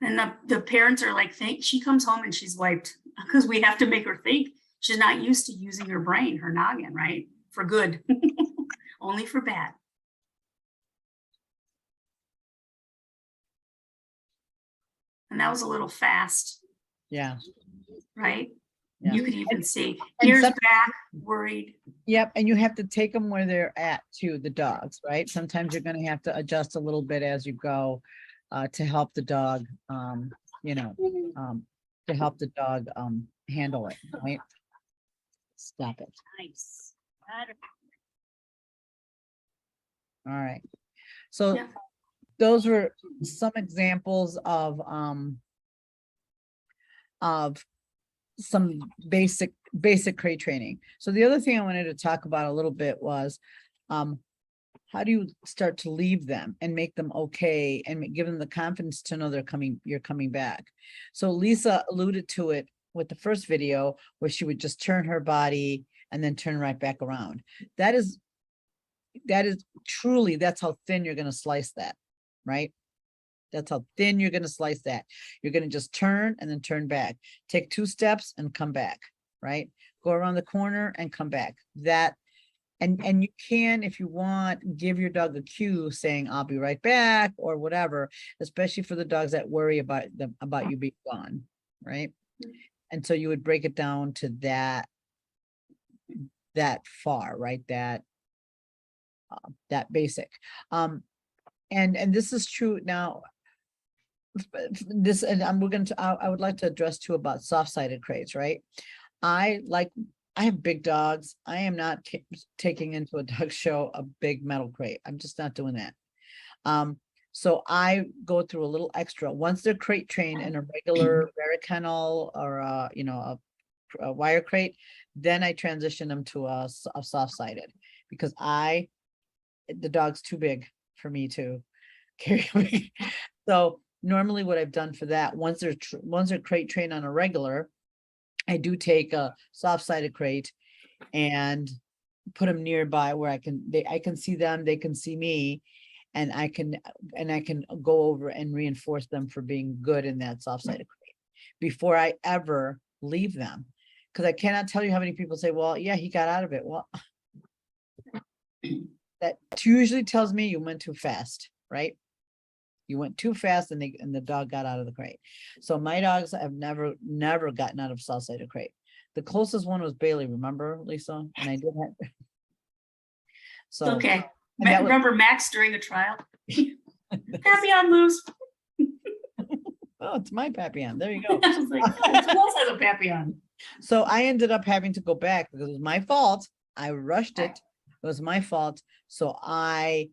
And the parents are like, she comes home and she's wiped because we have to make her think. She's not used to using her brain, her noggin, right? For good, only for bad. And that was a little fast, Yeah. right? Yeah. You could even see and ears some- back, worried. Yep, and you have to take them where they're at too, the dogs, right? Sometimes you're gonna have to adjust a little bit as you go to help the dog, to help the dog handle it, right? Stop it. Nice. All right. So Yeah. those were some examples of some basic crate training. So the other thing I wanted to talk about a little bit was how do you start to leave them and make them okay and give them the confidence to know you're coming back. So Lisa alluded to it with the first video where she would just turn her body and then turn right back around. That is truly, that's how thin you're going to slice that, right? That's how thin you're going to slice that. You're going to just turn and then turn back. Take 2 steps and come back, right? Go around the corner and come back. And you can, if you want, give your dog a cue saying, I'll be right back or whatever, especially for the dogs that worry about you being gone, right? And so you would break it down to that far, right? That basic. And this is true now. I would like to address too about soft-sided crates, right? I have big dogs. I am not taking into a dog show a big metal crate. I'm just not doing that. So I go through a little extra once they're crate trained in a regular kennel or a wire crate. Then I transition them to a soft-sided because the dog's too big for me to carry. So normally what I've done for that, once they're crate trained on a regular, I do take a soft-sided crate and put them nearby where I can see them, they can see me, and I can go over and reinforce them for being good in that soft-sided crate before I ever leave them. Because I cannot tell you how many people say, well, yeah, he got out of it. Well, that usually tells me you went too fast, right? You went too fast and the dog got out of the crate. So my dogs have never gotten out of soft-sided crate. The closest one was Bailey, remember, Lisa? And I did have. So Okay. and that was- Remember Max during the trial? Papillon loose. oh, it's my Papillon. There you go. I was like, oh, who else has a Papillon? So I ended up having to go back because it was my fault. I rushed it. It was my fault. So I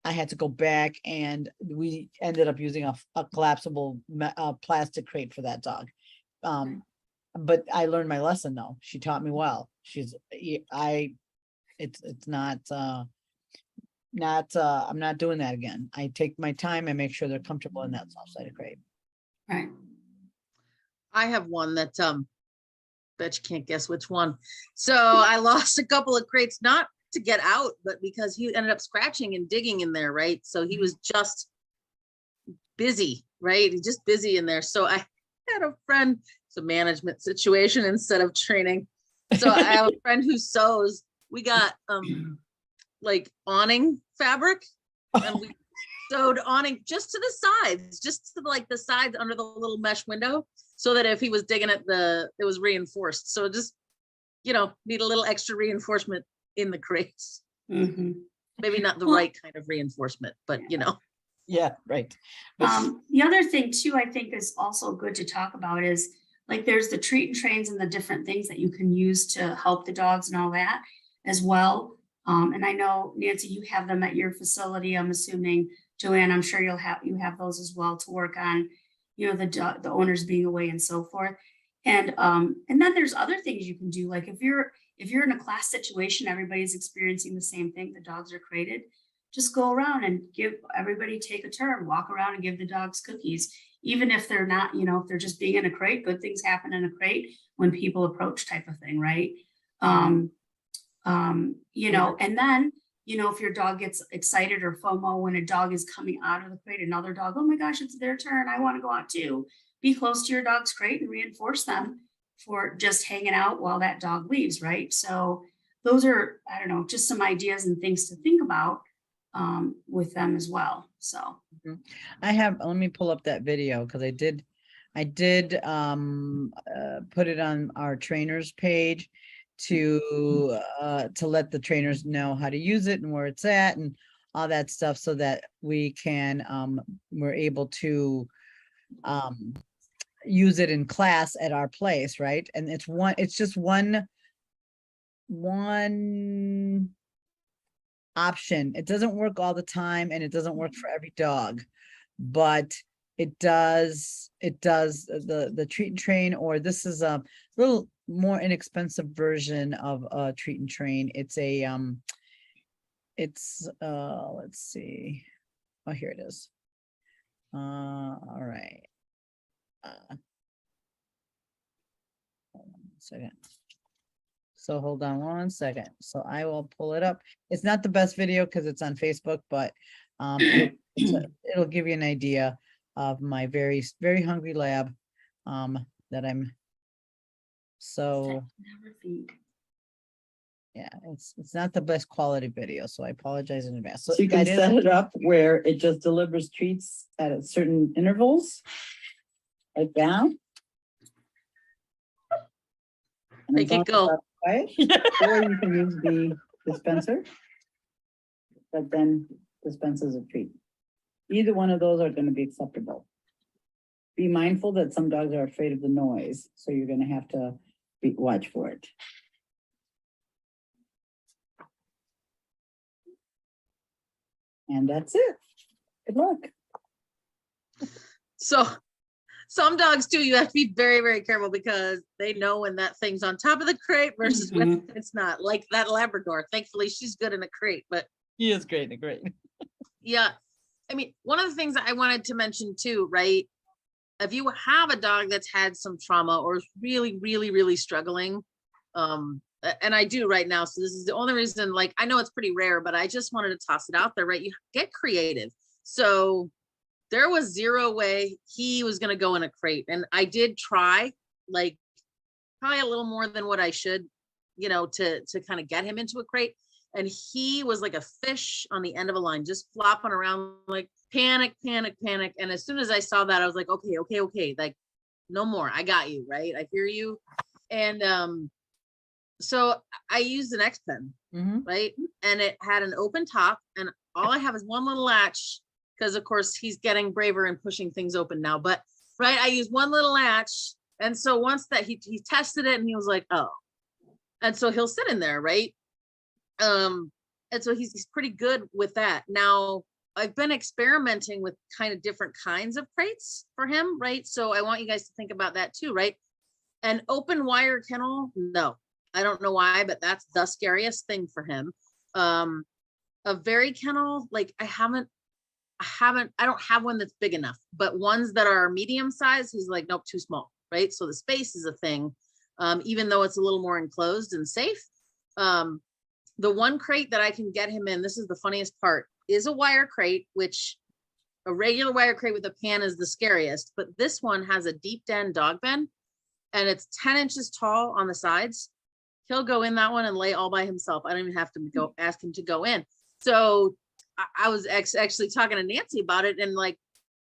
had to go back and we ended up using a collapsible plastic crate for that dog. But I learned my lesson though. She taught me well. It's not, I'm not doing that again. I take my time and make sure they're comfortable in that soft-sided crate. Right. I have one that bet you can't guess which one. So I lost a couple of crates, not to get out, but because he ended up scratching and digging in there, right? So he was just busy, right? He's just busy in there. So I had a friend, it's a management situation instead of training. So I have a friend who sews. We got like awning fabric and we sewed awning just to the sides, just to like the sides under the little mesh window. so that if he was digging it, it was reinforced. So just, need a little extra reinforcement in the crates. Mhm. Maybe not the Well- right kind of reinforcement, but Yeah, right. But The other thing too, I think is also good to talk about is like there's the treat and trains and the different things that you can use to help the dogs and all that as well. And I know Nancy, you have them at your facility. I'm assuming Joanne, I'm sure you have those as well to work on, the owners being away and so forth. And then there's other things you can do. Like if you're in a class situation, everybody's experiencing the same thing, the dogs are crated, just go around and take a turn, walk around and give the dogs cookies. Even if they're not, if they're just being in a crate, good things happen in a crate when people approach type of thing, right? And then, if your dog gets excited or FOMO when a dog is coming out of the crate, another dog, oh my gosh, it's their turn, I want to go out too. Be close to your dog's crate and reinforce them for just hanging out while that dog leaves, right? So those are, I don't know, just some ideas and things to think about with them as well. So let me pull up that video because I did put it on our trainers page to let the trainers know how to use it and where it's at and all that stuff so that we're able to use it in class at our place, right? And it's just one option. It doesn't work all the time and it doesn't work for every dog, but it does the treat and train, or this is a little more inexpensive version of a treat and train. It's let's see. Oh, here it is. All right. Hold on a second. So hold on 1 second. So I will pull it up. It's not the best video because it's on Facebook, but it'll give you an idea of my very, very hungry lab that I'm. So yeah, it's not the best quality video, so I apologize in advance. So you can set it up where it just delivers treats at certain intervals, like that. And Make as long it go. as that's quiet, or you can use the dispenser that then dispenses a treat. Either one of those are going to be acceptable. Be mindful that some dogs are afraid of the noise, so you're going to have to watch for it. And that's it. Good luck. So some dogs too, you have to be very, very careful because they know when that thing's on top of the crate versus when it's not. Like that Labrador. Thankfully, she's good in a crate, but He is great. Great. yeah. I mean, one of the things that I wanted to mention too, right? If you have a dog that's had some trauma or is really, really, really struggling, and I do right now. So this is the only reason, like, I know it's pretty rare, but I just wanted to toss it out there, right? You get creative. So there was zero way he was going to go in a crate. And I did try, like, probably a little more than what I should, to kind of get him into a crate. And he was like a fish on the end of a line, just flopping around, like panic. And as soon as I saw that, I was like, okay. Like, no more. I got you, right? I hear you. And so I used an X pen, right? And it had an open top, and all I have is one little latch, because of course he's getting braver and pushing things open now. But right, I used one little latch. And so once that he tested it and he was like, oh, and so he'll sit in there, right? And so he's pretty good with that. Now I've been experimenting with kind of different kinds of crates for him, right? So I want you guys to think about that too, right? An open wire kennel, no, I don't know why, but that's the scariest thing for him. A very kennel, like I don't have one that's big enough, but ones that are medium size, he's like, nope, too small, right? So the space is a thing, even though it's a little more enclosed and safe. The one crate that I can get him in, this is the funniest part, is a wire crate, which a regular wire crate with a pan is the scariest, but this one has a deep den dog bin, and it's 10 inches tall on the sides. He'll go in that one and lay all by himself. I don't even have to go ask him to go in. So I was actually talking to Nancy about it, and like,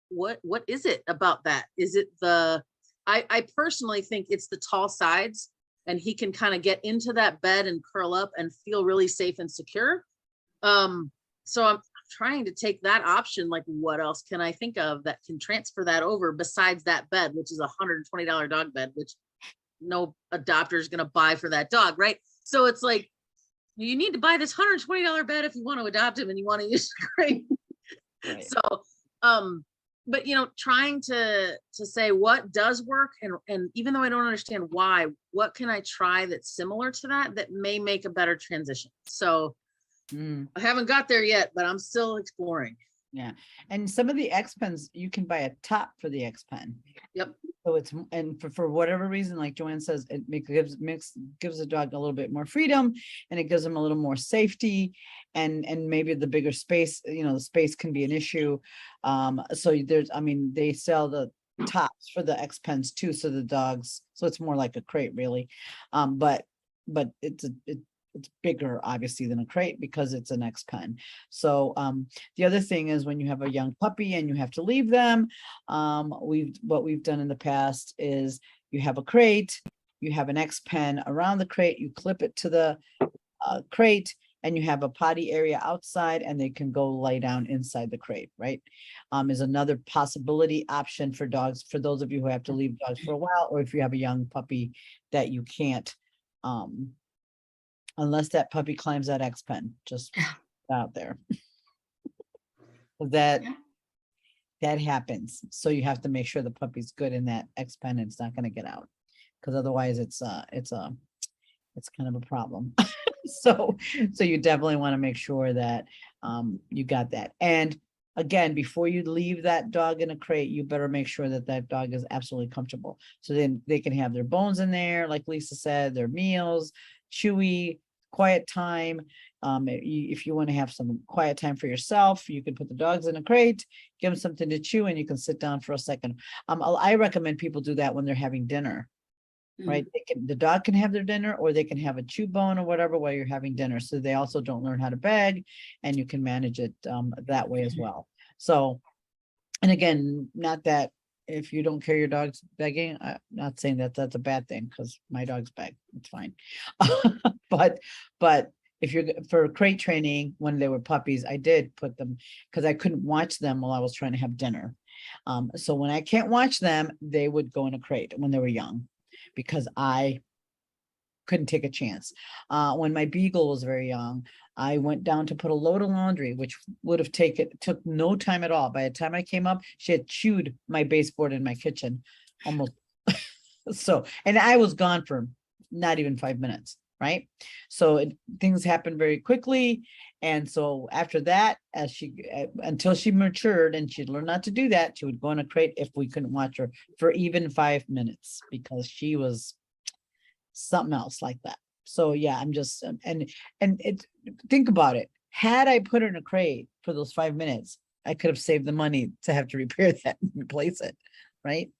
what is it about that? Is it the I personally think it's the tall sides, and he can kind of get into that bed and curl up and feel really safe and secure. So I'm trying to take that option. Like, what else can I think of that can transfer that over besides that bed, which is $120 dog bed, which no adopter is going to buy for that dog, right? So it's like, you need to buy this $120 bed if you want to adopt him and you want to use the crate. Right. So, but trying to say what does work, and even though I don't understand why, what can I try that's similar to that may make a better transition? So I haven't got there yet, but I'm still exploring. Yeah. And some of the X pens, you can buy a top for the X pen. Yep. So it's, and for whatever reason, like Joanne says, it gives the dog a little bit more freedom, and it gives them a little more safety, and maybe the bigger space, the space can be an issue. So they sell the tops for the X pens too. So the dogs, so it's more like a crate really. But it's bigger obviously than a crate because it's an X pen. So the other thing is when you have a young puppy and you have to leave them, what we've done in the past is you have a crate, you have an X pen around the crate, you clip it to the crate, and you have a potty area outside, and they can go lay down inside the crate, right? Is another possibility option for dogs, for those of you who have to leave dogs for a while, or if you have a young puppy that you can't, unless that puppy climbs that X pen, just out there. That happens. So you have to make sure the puppy's good in that X pen and it's not going to get out, because otherwise it's kind of a problem. So you definitely want to make sure that you got that. And again, before you leave that dog in a crate, you better make sure that that dog is absolutely comfortable. So then they can have their bones in there, like Lisa said, their meals, chewy, quiet time. If you want to have some quiet time for yourself, you can put the dogs in a crate, give them something to chew, and you can sit down for a second. I recommend people do that when they're having dinner. Right, the dog can have their dinner, or they can have a chew bone or whatever while you're having dinner, so they also don't learn how to beg, and you can manage it that way as well. So, and again, not that if you don't care your dog's begging, I'm not saying that that's a bad thing, because my dogs beg, it's fine. but if you're for crate training, when they were puppies, I did put them, because I couldn't watch them while I was trying to have dinner. So when I can't watch them, they would go in a crate when they were young, because I couldn't take a chance. When my beagle was very young, I went down to put a load of laundry, which would have took no time at all. By the time I came up, she had chewed my baseboard in my kitchen almost. So, and I was gone for not even 5 minutes, right? So things happened very quickly. And so after that, until she matured and she'd learned not to do that, she would go in a crate if we couldn't watch her for even 5 minutes, because she was something else like that. So yeah, I'm just, think about it. Had I put her in a crate for those 5 minutes, I could have saved the money to have to repair that and replace it. Right.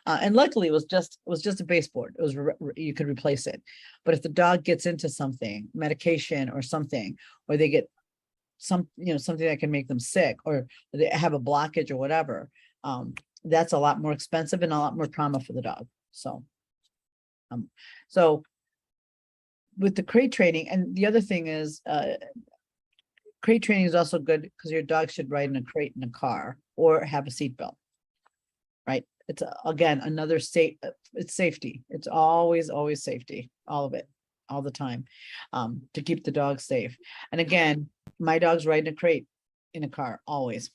And luckily it was just a baseboard. It was, you could replace it. But if the dog gets into something, medication or something, or they get something that can make them sick, or they have a blockage or whatever, that's a lot more expensive and a lot more trauma for the dog. So with the crate training, and the other thing is, crate training is also good because your dog should ride in a crate in a car or have a seatbelt, right? It's again, another it's safety. It's always safety, all of it, all the time, to keep the dog safe. And again, my dog's ride in a crate in a car, always.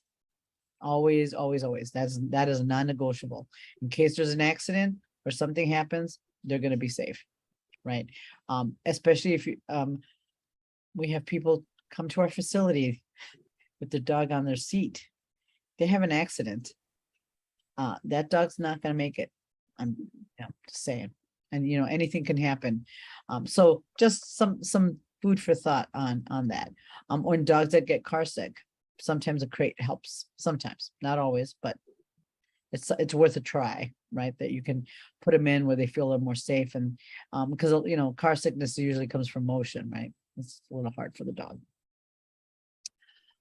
That is non-negotiable. In case there's an accident or something happens, they're going to be safe, right? Especially if we have people come to our facility with their dog on their seat. They have an accident. That dog's not going to make it. I'm just saying. And anything can happen. So just some food for thought on that. When dogs that get car sick, sometimes a crate helps. Sometimes, not always, but it's worth a try, right? That you can put them in where they feel a little more safe, and because car sickness usually comes from motion, right? It's a little hard for the dog.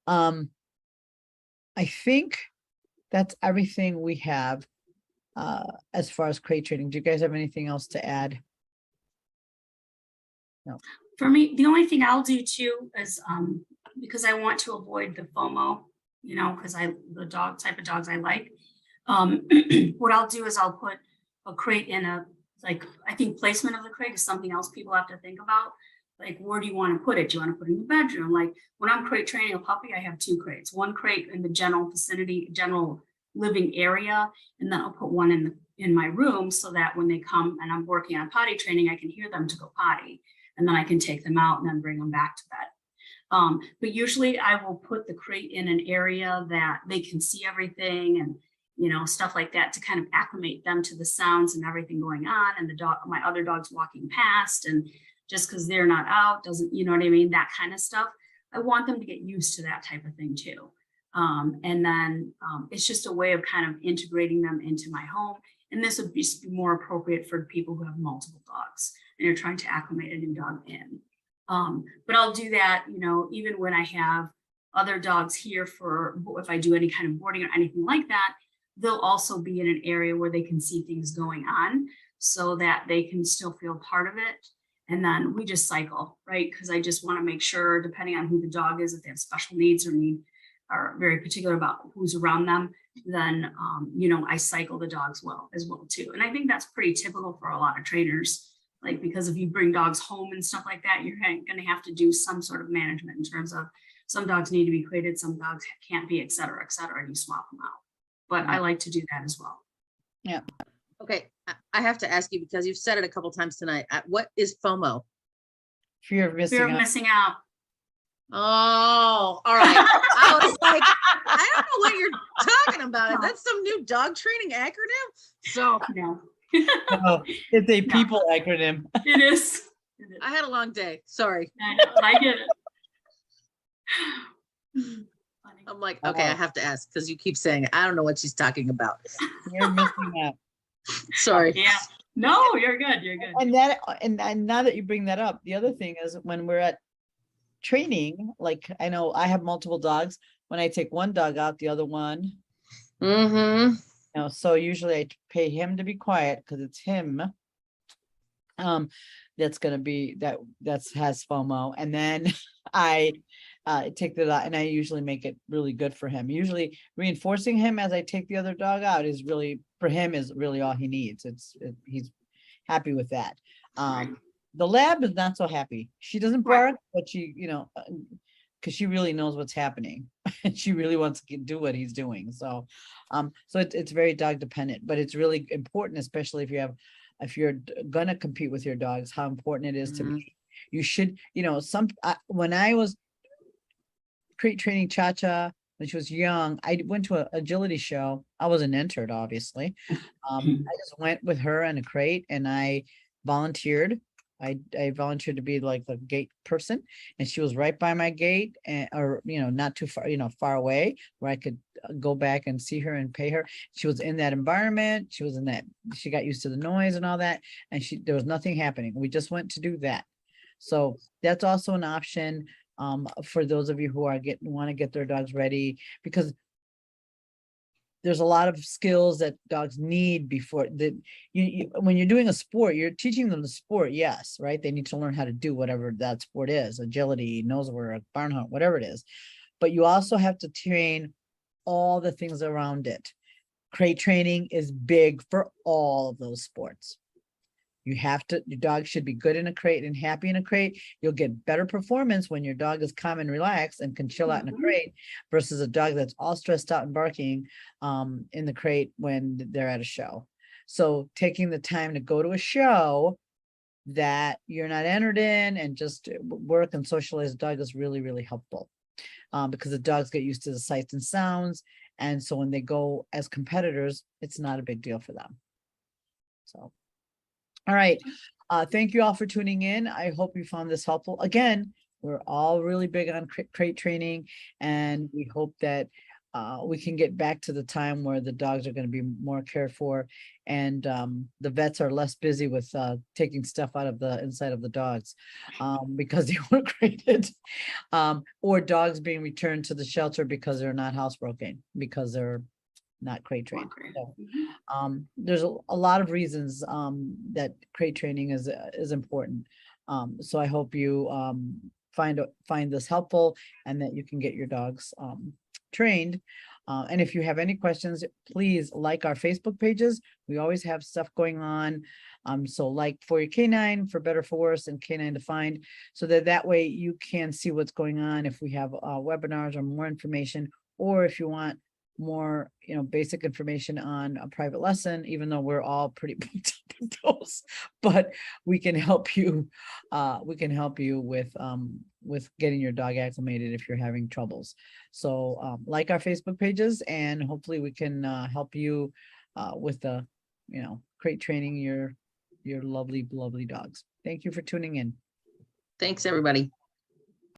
I think that's everything we have as far as crate training. Do you guys have anything else to add? For me, the only thing I'll do too is, because I want to avoid the FOMO, because the type of dogs I like. What I'll do is I'll put a crate in I think placement of the crate is something else people have to think about. Like, where do you want to put it? Do you want to put it in the bedroom? Like, when I'm crate training a puppy, I have 2 crates. One crate in the general living area, and then I'll put one in my room so that when they come and I'm working on potty training, I can hear them to go potty, and then I can take them out and then bring them back to bed. But usually I will put the crate in an area that they can see everything and stuff like that, to kind of acclimate them to the sounds and everything going on, and my other dogs walking past, and just because they're not out doesn't, you know what I mean? That kind of stuff. I want them to get used to that type of thing too. And then it's just a way of kind of integrating them into my home. And this would be more appropriate for people who have multiple dogs and you're trying to acclimate a new dog in. But I'll do that, even when I have other dogs here if I do any kind of boarding or anything like that, they'll also be in an area where they can see things going on so that they can still feel part of it. And then we just cycle, right? Because I just want to make sure, depending on who the dog is, if they have special needs or are very particular about who's around them, then, I cycle the dogs as well too. And I think that's pretty typical for a lot of trainers, because if you bring dogs home and stuff like that, you're going to have to do some sort of management in terms of some dogs need to be crated, some dogs can't be, et cetera, and you swap them out. But I like to do that as well. Yeah. Okay, I have to ask you, because you've said it a couple times tonight. What is FOMO? Fear of missing Fear of out. missing out. Oh, all right. I was like, I don't know what you're talking about. Is that some new dog training acronym? So No, No, it's a people acronym. it is. I had a long day. Sorry. I get it. I'm like, okay, I have to ask because you keep saying it. I don't know what she's talking about. You're missing out. Sorry. Yeah. No, you're good. You're good. And now that you bring that up, the other thing is when we're at training, like I know I have multiple dogs. When I take one dog out, the other one, Mm-hmm. so usually I pay him to be quiet because it's him. That's gonna be that's has FOMO, and then I take the dog, and I usually make it really good for him. Usually reinforcing him as I take the other dog out is really, for him, is really all he needs. He's happy with that. The lab is not so happy. She doesn't bark, but she, because she really knows what's happening and she really wants to do what he's doing. So, it's very dog dependent, but it's really important, especially if you're gonna compete with your dogs, how important it is to be. You should, when I was crate training Cha-Cha when she was young, I went to an agility show. I wasn't entered, obviously. I just went with her in a crate and I volunteered. I volunteered to be like the gate person, and she was right by my gate, or not too far, far away where I could go back and see her and pay her. She was in that environment. She got used to the noise and all that, and there was nothing happening. We just went to do that. So that's also an option for those of you who want to get their dogs ready, because there's a lot of skills that dogs need before that. When you're doing a sport, you're teaching them the sport. Yes, right. They need to learn how to do whatever that sport is, agility, nose work, barn hunt, whatever it is. But you also have to train all the things around it. Crate training is big for all of those sports. Your dog should be good in a crate and happy in a crate. You'll get better performance when your dog is calm and relaxed and can chill out in a crate versus a dog that's all stressed out and barking in the crate when they're at a show. So taking the time to go to a show that you're not entered in and just work and socialize the dog is really, really helpful because the dogs get used to the sights and sounds. And so when they go as competitors, it's not a big deal for them. So. All right. Thank you all for tuning in. I hope you found this helpful. Again, we're all really big on crate training, and we hope that we can get back to the time where the dogs are going to be more cared for, and the vets are less busy with taking stuff out of the inside of the dogs because they were crated, or dogs being returned to the shelter because they're not housebroken, because they're not crate trained. Okay. So, Mhm. there's a lot of reasons, that crate training is important. So I hope you, find this helpful and that you can get your dogs, trained. And if you have any questions, please like our Facebook pages. We always have stuff going on. So like For Your Canine, For Better For Worse, and Canine Defined, so that way you can see what's going on if we have, webinars or more information, or if you want more, basic information on a private lesson, even though we're all pretty booked up with those, but we can help you, with getting your dog acclimated if you're having troubles. So, like our Facebook pages, and hopefully we can, help you, with the, crate training your lovely, lovely dogs. Thank you for tuning in. Thanks, everybody.